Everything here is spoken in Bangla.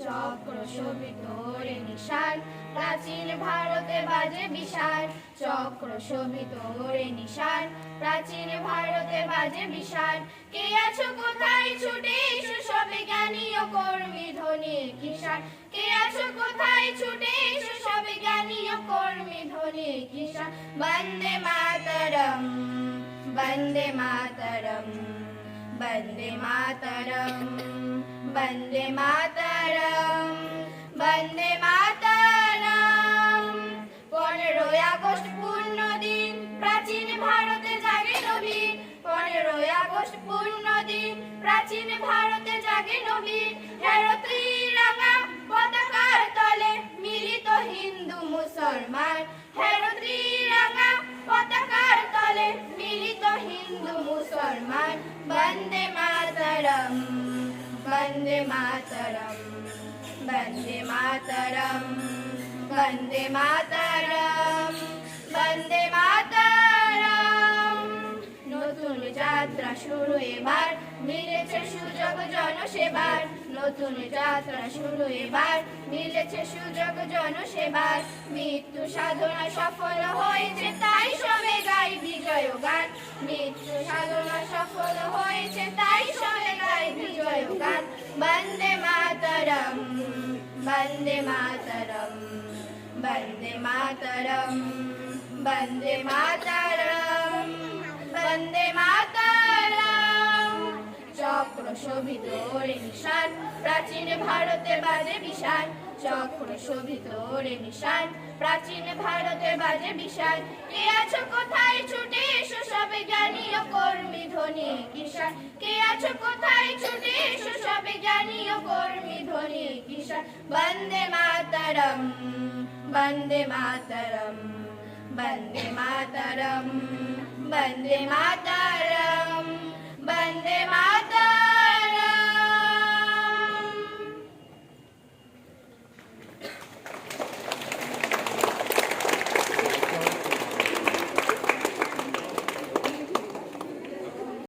চক্র শোভিত রে নিশান, প্রাচীন ভারতে বাজে বিশাল। চক্র শোভিত রে নিশান, প্রাচীন ভারতে বাজে বিশাল। কে আছো কোথায় ছুটে এসো সবে জ্ঞানী ও কর্মী ধ্বনির কিশান। কে আছো কোথায় ছুটে এসো সবে জ্ঞানী ও কর্মী ধ্বনির কিশান। বন্দে মাতরম, বন্দে মাতরম, বন্দে মাতরম, বন্দে মাতরম, বন্দে মাতরম। 15ই আগস্ট পূর্ণ দিন, প্রাচীন ভারতে জাগে নবীন। 15ই আগস্ট পূর্ণ দিন, প্রাচীন ভারতে জাগে নবীন। হেরো ত্রিরঙা পতাকার তলে মিলিত হিন্দু মুসলমান। হেরো ত্রিরঙা পতাকার তলে মিলিত হিন্দু মুসলমান। বন্দে মাতরম, বন্দে মাতরম, বন্দে মাতরম, বন্দে মাতরম, বন্দে মাতরম। নতুন যাত্রা শুরু এবার, মিলেছে সুযোগ জনসেবার। নতুন যাত্রা শুরু এবার, মিলেছে সুযোগ জনসেবার। মৃত্যু সাধনা সফল হয়েছে তাই সবে গাই বিজয় গান। মৃত্যু সাধনা সফল হয়েছে তাই সবে গাই বিজয় গান। বন্দে মাতরম, বন্দে মাতরম, বন্দে মাতরম, বন্দে মাতরম, বন্দে মাতরম। চক্র শোভিত রে নিশান, প্রাচীন ভারতে বাজে বিশাল। চক্র শোভিত রে নিশান, প্রাচীন ভারতে বাজে বিশাল। কে আছো কোথায় ছুটে এসো সবে জ্ঞানী ও কর্মী ধ্বনি কিশান। কে আছো কোথায় ছুটে এসো সবে জ্ঞানী ও কর্মী ধ্বনি কিশান। বন্দে মাতরম, বন্দে মাতরম, বন্দে মাতরম, বন্দে মাতরম।